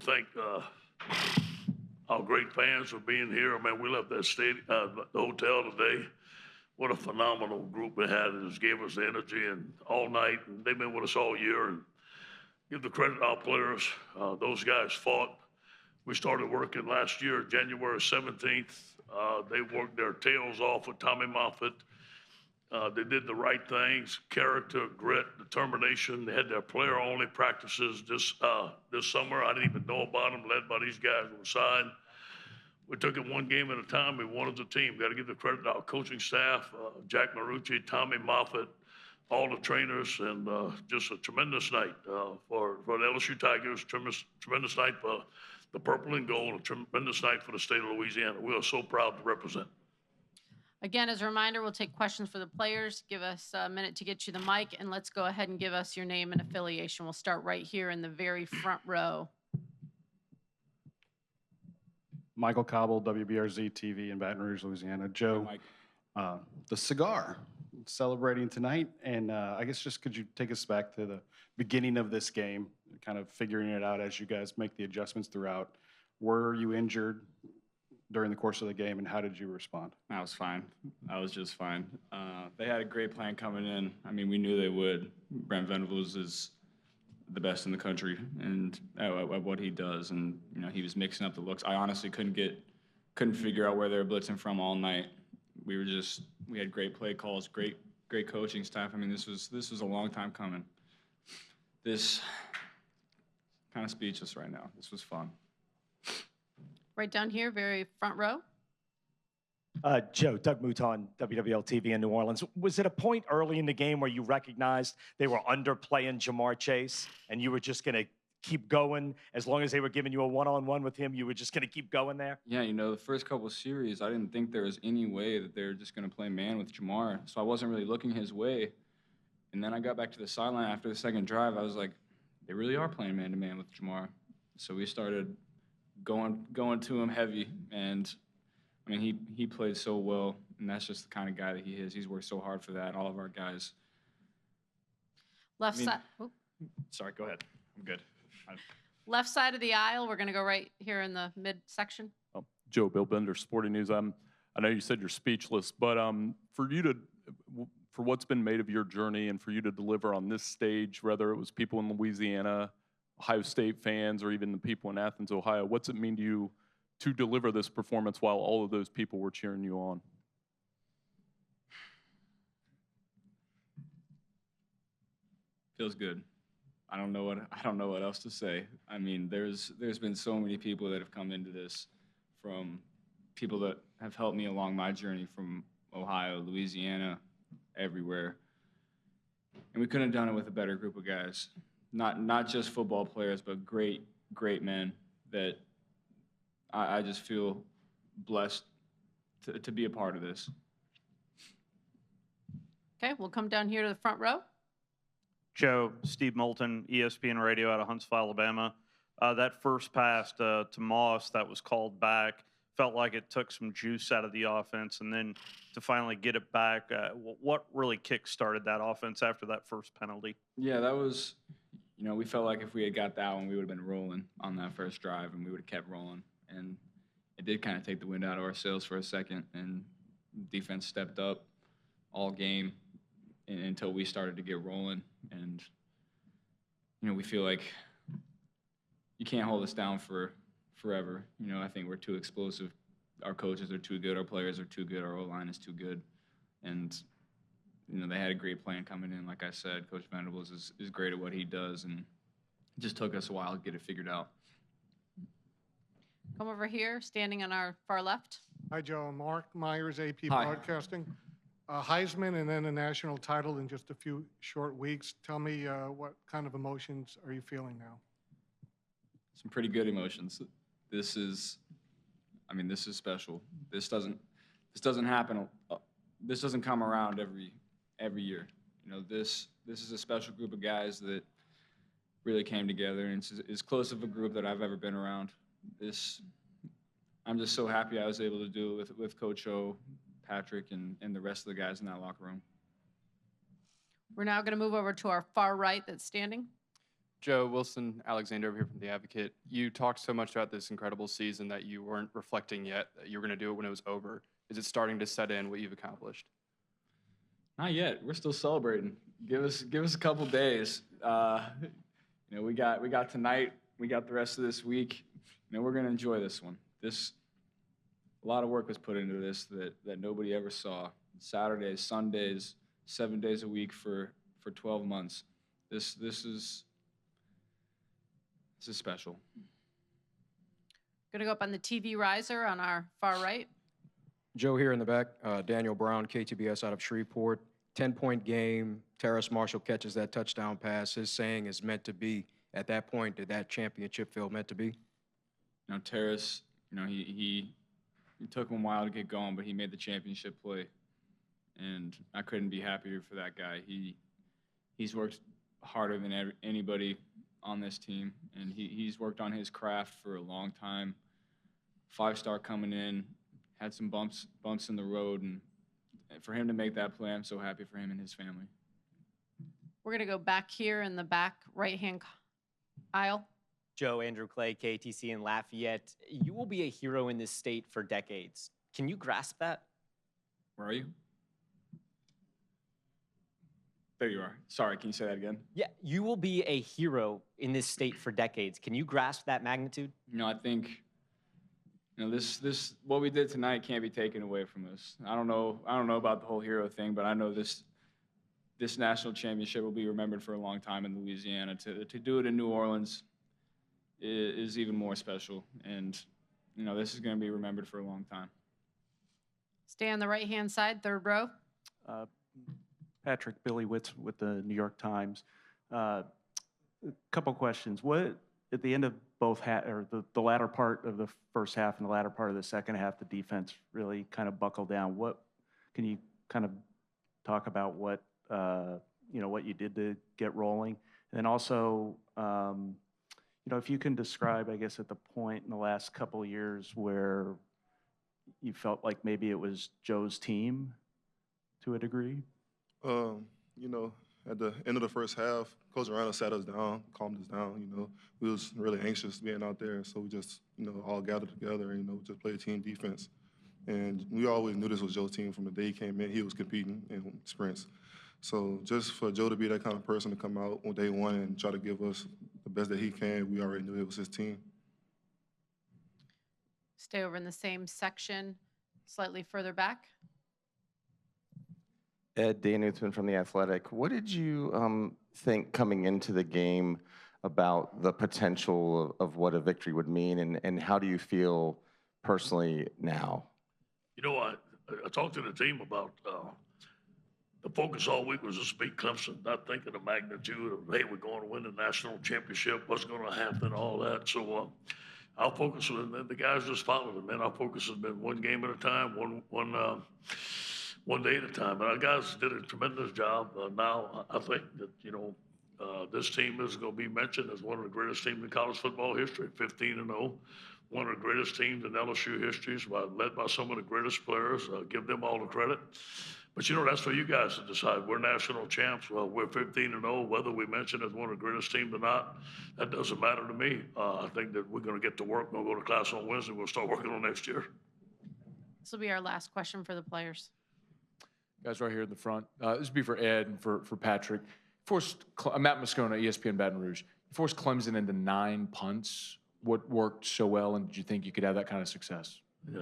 to thank our great fans for being here. I mean, we left that the hotel today. What a phenomenal group we had. It just gave us the energy and all night. And they've been with us all year. And give the credit to our players. Those guys fought. We started working last year, January 17th. They worked their tails off with Tommy Moffitt. They did the right things, character, grit, determination. They had their player-only practices this summer. I didn't even know about them, led by these guys on the side. We took it one game at a time. We won as a team. Got to give the credit to our coaching staff, Jack Marucci, Tommy Moffitt, all the trainers, and just a tremendous night for the LSU Tigers, tremendous night for the purple and gold, a tremendous night for the state of Louisiana. We are so proud to represent. Again, as a reminder, we'll take questions for the players. Give us a minute to get you the mic, and let's go ahead and give us your name and affiliation. We'll start right here in the very front row. Michael Cobble, WBRZ TV in Baton Rouge, Louisiana. Joe, the cigar celebrating tonight, and I guess just could you take us back to the beginning of this game, kind of figuring it out as you guys make the adjustments throughout. Were you injured during the course of the game, and how did you respond? I was fine. I was just fine. They had a great plan coming in. I mean, we knew they would. Brent Venables is the best in the country and at what he does, and you know, he was mixing up the looks. I honestly couldn't figure out where they were blitzing from all night. We had great play calls, great coaching staff. I mean, this was a long time coming. This kind of speechless right now. This was fun. Right down here, very front row. Joe, Doug Mouton, WWL TV in New Orleans. Was it a point early in the game where you recognized they were underplaying Jamar Chase and you were just going to keep going as long as they were giving you a one-on-one with him, you were just going to keep going there? Yeah, you know, the first couple of series, I didn't think there was any way that they were just going to play man with Jamar, so I wasn't really looking his way. And then I got back to the sideline after the second drive. I was like, they really are playing man-to-man with Jamar. So we started going to him heavy, and I mean, he played so well, and that's just the kind of guy that he is. He's worked so hard for that, all of our guys. Left side. Oh. Sorry, go ahead. I'm good. Left side of the aisle. We're going to go right here in the midsection. Joe, Bill Bender, Sporting News. I know you said you're speechless, but for what's been made of your journey and for you to deliver on this stage, whether it was people in Louisiana, Ohio State fans, or even the people in Athens, Ohio, what's it mean to you to deliver this performance while all of those people were cheering you on? Feels good. I don't know what else to say. I mean, there's been so many people that have come into this, from people that have helped me along my journey from Ohio, Louisiana, everywhere. And we couldn't have done it with a better group of guys. Not just football players, but great men that I just feel blessed to be a part of this. Okay, we'll come down here to the front row. Joe, Steve Moulton, ESPN Radio out of Huntsville, Alabama. That first pass to Moss that was called back felt like it took some juice out of the offense, and then to finally get it back, what really kick-started that offense after that first penalty? Yeah, that was, you know, we felt like if we had got that one, we would have been rolling on that first drive, and we would have kept rolling. And it did kind of take the wind out of our sails for a second, and defense stepped up all game until we started to get rolling. And, you know, we feel like you can't hold us down for forever. You know, I think we're too explosive. Our coaches are too good. Our players are too good. Our O-line is too good. And, you know, they had a great plan coming in. Like I said, Coach Venables is great at what he does, and it just took us a while to get it figured out. Come over here, standing on our far left. Hi, Joe. Mark Myers, AP Hi. Broadcasting. Heisman and then a national title in just a few short weeks. Tell me what kind of emotions are you feeling now? Some pretty good emotions. This is special. This doesn't happen. This doesn't come around every year. You know, this is a special group of guys that really came together, and it's as close of a group that I've ever been around. I'm just so happy I was able to do it with Coach O, Patrick, and the rest of the guys in that locker room. We're now going to move over to our far right that's standing. Joe, Wilson Alexander over here from The Advocate. You talked so much about this incredible season that you weren't reflecting yet, that you were going to do it when it was over. Is it starting to set in what you've accomplished? Not yet. We're still celebrating. Give us a couple days. You know, we got tonight. We got the rest of this week. You know, we're gonna enjoy this one. A lot of work was put into this that nobody ever saw. Saturdays, Sundays, 7 days a week for 12 months. This is special. Gonna go up on the TV riser on our far right. Joe here in the back, Daniel Brown, KTBS out of Shreveport. 10-point game. Terrace Marshall catches that touchdown pass. His saying is meant to be. At that point, did that championship feel meant to be? You know, Terrace, you know, he took him a while to get going, but he made the championship play. And I couldn't be happier for that guy. He's worked harder than anybody on this team, and he's worked on his craft for a long time. 5-star coming in, had some bumps in the road, and for him to make that play, I'm so happy for him and his family. We're gonna go back here in the back right-hand aisle. Joe, Andrew Clay, KTC in Lafayette. You will be a hero in this state for decades. Can you grasp that? Where are you? There you are. Sorry, can you say that again? Yeah, you will be a hero in this state for decades. Can you grasp that magnitude? You know, I think, you know, this what we did tonight can't be taken away from us. I don't know about the whole hero thing, but I know this national championship will be remembered for a long time in Louisiana. To do it in New Orleans is even more special, and you know, this is going to be remembered for a long time. Stay on the right-hand side, third row. Patrick Billy Witz with the New York Times. A couple questions. What, at the end of both or the latter part of the first half and the latter part of the second half, the defense really kind of buckled down. What can you kind of talk about what you know, what you did to get rolling? And then also, you know, if you can describe, I guess, at the point in the last couple of years where you felt like maybe it was Joe's team to a degree. You know, at the end of the first half, Coach Arana sat us down, calmed us down. You know, we was really anxious being out there, so we just, you know, all gathered together and, you know, just played team defense. And we always knew this was Joe's team from the day he came in. He was competing in sprints. So just for Joe to be that kind of person to come out on day one and try to give us the best that he can, we already knew it was his team. Stay over in the same section, slightly further back. Ed Danielson from The Athletic. What did you think coming into the game about the potential of what a victory would mean, and how do you feel personally now? You know, I talked to the team about the focus all week was to beat Clemson, not thinking the magnitude of, hey, we're going to win the national championship, what's going to happen, all that. So our focus was, and the guys just followed it, man. Our focus has been one game at a time, one day at a time. And our guys did a tremendous job. Now, I think that, you know, this team is going to be mentioned as one of the greatest teams in college football history, 15-0. One of the greatest teams in LSU history, led by some of the greatest players. Give them all the credit. But, you know, that's for you guys to decide. We're national champs. Well, we're 15-0. Whether we mention as one of the greatest teams or not, that doesn't matter to me. I think that we're going to get to work. We'll go to class on Wednesday. We'll start working on next year. This will be our last question for the players. Guys right here in the front. This would be for Ed and for Patrick. Matt Moscona, ESPN Baton Rouge. You forced Clemson into 9 punts. What worked so well, and did you think you could have that kind of success? Yeah.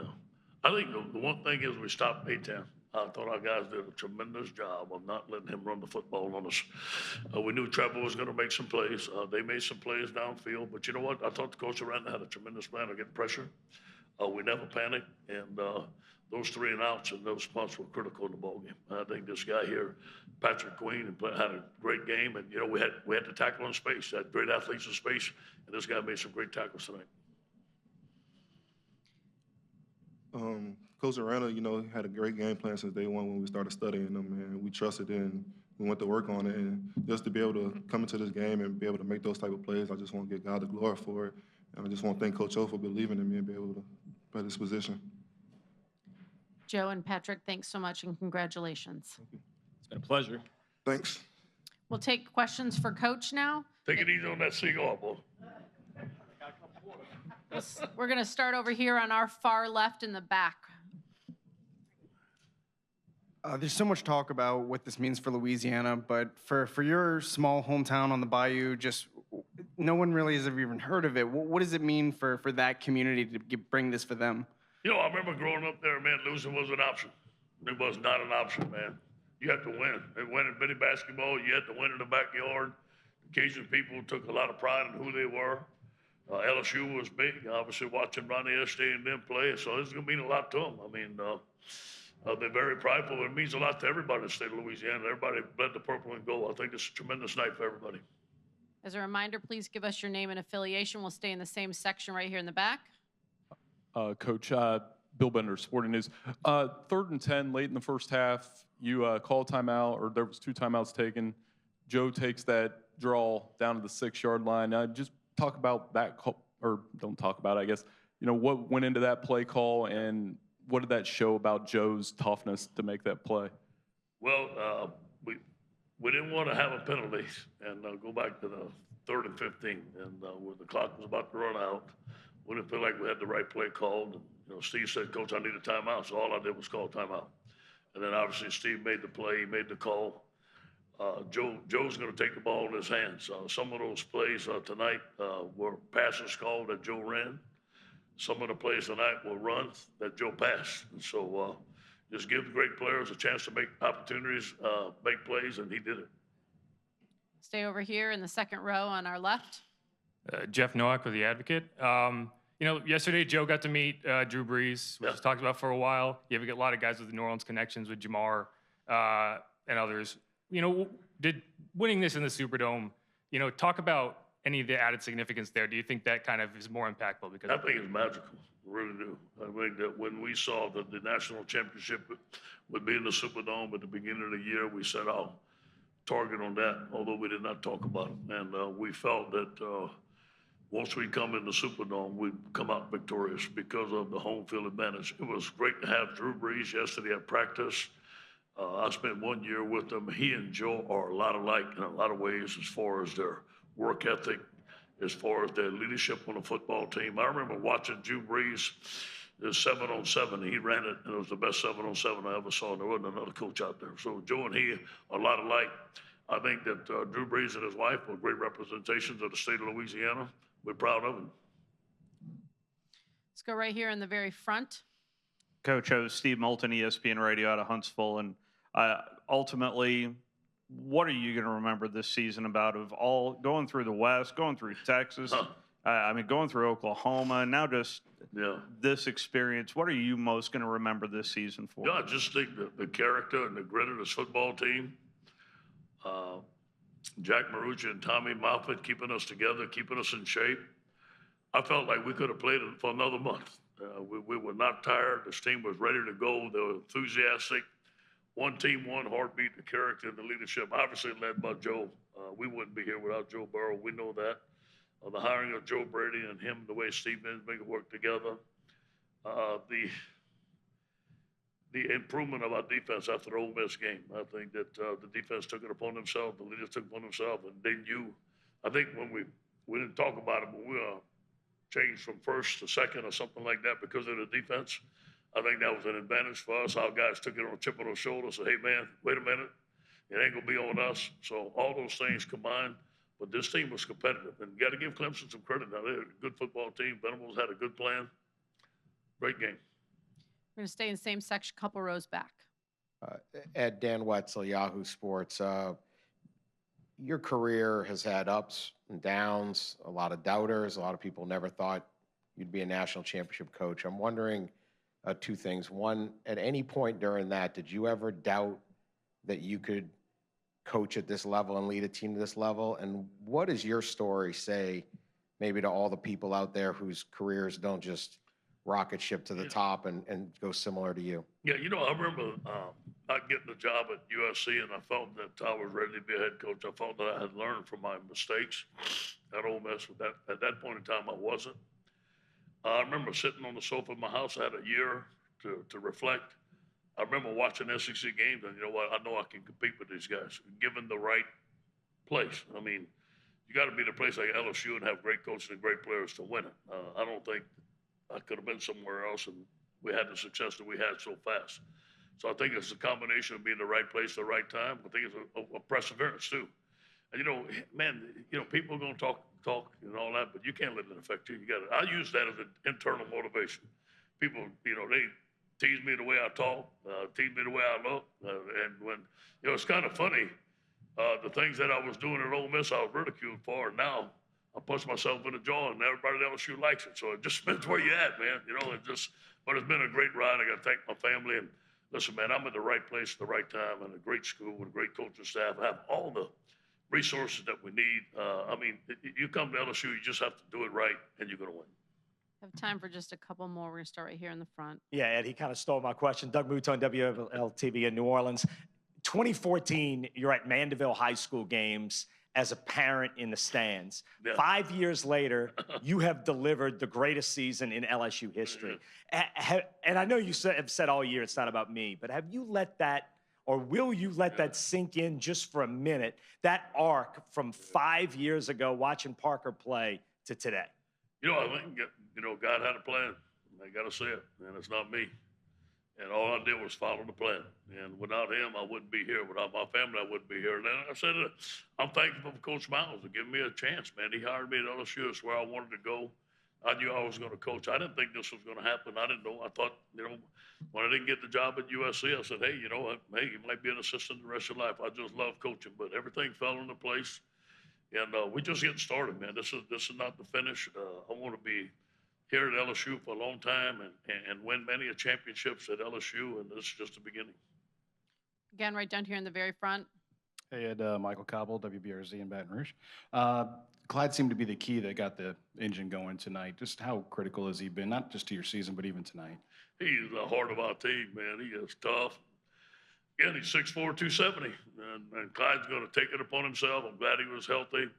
I think the one thing is we stopped A-10. I thought our guys did a tremendous job of not letting him run the football on us. We knew Trevor was going to make some plays. They made some plays downfield. But you know what? I thought the coach around had a tremendous plan to get pressure. We never panicked. And those 3 and outs and those punts were critical in the ballgame. I think this guy here, Patrick Queen, had a great game. And, you know, we had to tackle in space. Had great athletes in space. And this guy made some great tackles tonight. Coach Arana, you know, had a great game plan since day one when we started studying them, and we trusted it and we went to work on it. And just to be able to come into this game and be able to make those type of plays, I just want to give God the glory for it. And I just want to thank Coach O for believing in me and be able to play this position. Joe and Patrick, thanks so much and congratulations. It's been a pleasure. Thanks. We'll take questions for Coach now. Take it easy on that cigar, boy. We're going to start over here on our far left in the back. There's so much talk about what this means for Louisiana, but for your small hometown on the bayou, just no one really has ever even heard of it. What does it mean for that community to bring this for them? You know, I remember growing up there, man, losing was an option. It was not an option, man. You had to win. And winning mini basketball, you had to win in the backyard. Cajun people took a lot of pride in who they were. LSU was big, obviously watching Ronnie Estee and them play, so it's going to mean a lot to them. I mean, they're very prideful. It means a lot to everybody in the state of Louisiana. Everybody bled the purple and gold. I think it's a tremendous night for everybody. As a reminder, please give us your name and affiliation. We'll stay in the same section right here in the back. Coach, Bill Bender, Sporting News. 3rd and 10, late in the first half, you call a timeout, or there was 2 timeouts taken. Joe takes that draw down to the 6-yard line. Just talk about that call, or don't talk about it, I guess. You know, what went into that play call, and what did that show about Joe's toughness to make that play? Well, we didn't want to have a penalty and go back to the 3rd and 15, and when the clock was about to run out, we didn't feel like we had the right play called. And, you know, Steve said, "Coach, I need a timeout," so all I did was call timeout. And then obviously Steve made the play, he made the call. Joe's going to take the ball in his hands. Some of those plays tonight were passes called that Joe ran. Some of the plays tonight were runs that Joe passed. And so just give great players a chance to make opportunities, make plays, and he did it. Stay over here in the second row on our left. Jeff Nowak with The Advocate. You know, yesterday Joe got to meet Drew Brees, which was talked about for a while. You have a lot of guys with the New Orleans connections with Jamar and others. You know, did winning this in the Superdome, you know, talk about any of the added significance there? Do you think that kind of is more impactful? Because I think it's magical. I really do. I think that when we saw that the national championship would be in the Superdome at the beginning of the year, we set our target on that, although we did not talk about it. And we felt that once we come in the Superdome, we'd come out victorious because of the home field advantage. It was great to have Drew Brees yesterday at practice. I spent 1 year with them. He and Joe are a lot alike in a lot of ways as far as their work ethic, as far as their leadership on the football team. I remember watching Drew Brees, it was 7-on-7. He ran it, and it was the best 7-on-7 I ever saw. There wasn't another coach out there. So Joe and he are a lot alike. I think that Drew Brees and his wife were great representations of the state of Louisiana. We're proud of them. Let's go right here in the very front. Coach O, Steve Moulton, ESPN Radio out of Huntsville. And ultimately, what are you going to remember this season about of all going through the West, going through Texas, I mean, going through Oklahoma, and now just this experience? What are you most going to remember this season for? Yeah, I just think the character and the grit of this football team. Jack Marucci and Tommy Moffitt keeping us together, keeping us in shape. I felt like we could have played it for another month. We were not tired. This team was ready to go. They were enthusiastic. One team, one heartbeat, the character and the leadership, obviously led by Joe. We wouldn't be here without Joe Burrow. We know that. The hiring of Joe Brady and him, the way Steve and Big work together. The improvement of our defense after the Ole Miss game. I think that the defense took it upon themselves, the leaders took it upon themselves, and they knew. I think when we didn't talk about it, but we changed from first to second or something like that because of the defense. I think that was an advantage for us. Our guys took it on the chip on their shoulder, said, "Hey, man, wait a minute. It ain't going to be on us." So all those things combined, but this team was competitive. And you got to give Clemson some credit. Now, they're a good football team. Venables had a good plan. Great game. We're going to stay in the same section, couple rows back. Ed, Dan Wetzel, Yahoo Sports. Your career has had ups and downs, a lot of doubters. A lot of people never thought you'd be a national championship coach. I'm wondering two things. One, at any point during that, did you ever doubt that you could coach at this level and lead a team to this level? And what does your story say maybe to all the people out there whose careers don't just rocket ship to the top and go similar to you? Yeah, you know, I remember not getting the job at USC, and I felt that I was ready to be a head coach. I felt that I had learned from my mistakes at Ole Miss. At that point in time, I wasn't. I remember sitting on the sofa of my house. I had a year to reflect. I remember watching SEC games, and you know what? I know I can compete with these guys, given the right place. I mean, you got to be in a place like LSU and have great coaches and great players to win it. I don't think I could have been somewhere else and we had the success that we had so fast. So I think it's a combination of being in the right place at the right time. I think it's a perseverance too. And man, people are going to talk and all that, but you can't let it affect you. I use that as an internal motivation. People, they tease me the way I talk, tease me the way I look. And when, it's kind of funny, the things that I was doing at Ole Miss, I was ridiculed for. And now I punch myself in the jaw and everybody at LSU likes it. So it just depends where you're at, man. But it's been a great ride. I got to thank my family. And listen, man, I'm in the right place at the right time and a great school with a great coaching staff. I have all the resources that we need. You come to LSU, you just have to do it right, and you're going to win. Have time for just a couple more. We're going to start right here in the front. Yeah, Ed, he kind of stole my question. Doug Mouton, WLTV in New Orleans. 2014, you're at Mandeville High School games as a parent in the stands. Yeah. 5 years later, you have delivered the greatest season in LSU history. And I know you have said all year it's not about me, but have you let that, or will you let that sink in just for a minute, that arc from 5 years ago watching Parker play to today? I think, God had a plan. I got to say it, and it's not me. And all I did was follow the plan. And without him, I wouldn't be here. Without my family, I wouldn't be here. And then I said, I'm thankful for Coach Miles for giving me a chance, man. He hired me at LSU. It's where I wanted to go. I knew I was going to coach. I didn't think this was going to happen. I didn't know. I thought, when I didn't get the job at USC, I said, hey, you might be an assistant the rest of your life. I just love coaching. But everything fell into place. And we're just getting started, man. This is not the finish. I want to be here at LSU for a long time and win many championships at LSU, and this is just the beginning. Again, right down here in the very front. Hey, Ed, Michael Cobble, WBRZ in Baton Rouge. Clyde seemed to be the key that got the engine going tonight. Just how critical has he been, not just to your season, but even tonight? He's the heart of our team, man. He is tough. Again, he's 6'4", 270, and Clyde's going to take it upon himself. I'm glad he was healthy.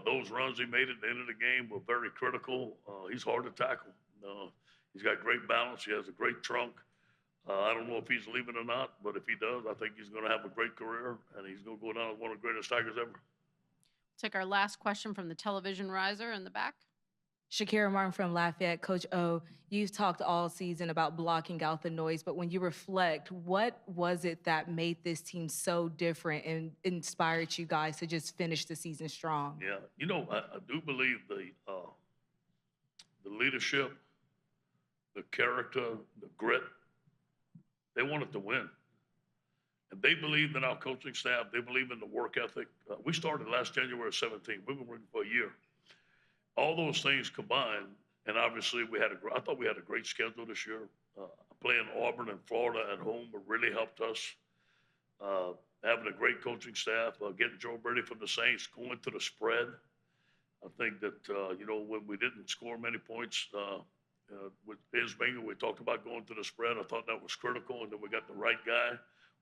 Those runs he made at the end of the game were very critical. He's hard to tackle. He's got great balance. He has a great trunk. I don't know if he's leaving or not, but if he does, I think he's going to have a great career, and he's going to go down as one of the greatest Tigers ever. Take our last question from the television riser in the back. Shakira Martin from Lafayette. Coach O, you've talked all season about blocking out the noise, but when you reflect, what was it that made this team so different and inspired you guys to just finish the season strong? Yeah, I do believe the leadership, the character, the grit, they wanted to win. And they believed in our coaching staff. They believe in the work ethic. We started last January 17th. We've been working for a year. All those things combined, and obviously I thought we had a great schedule this year. Playing Auburn and Florida at home really helped us. Having a great coaching staff, getting Joe Brady from the Saints, going to the spread. I think that, when we didn't score many points with Isbinger, we talked about going to the spread. I thought that was critical, and then we got the right guy.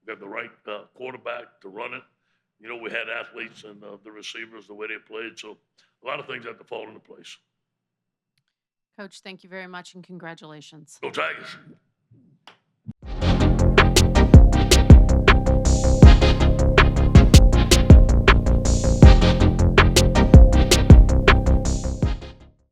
We got the right quarterback to run it. We had athletes and the receivers, the way they played. So a lot of things had to fall into place. Coach, thank you very much and congratulations. Go Tigers.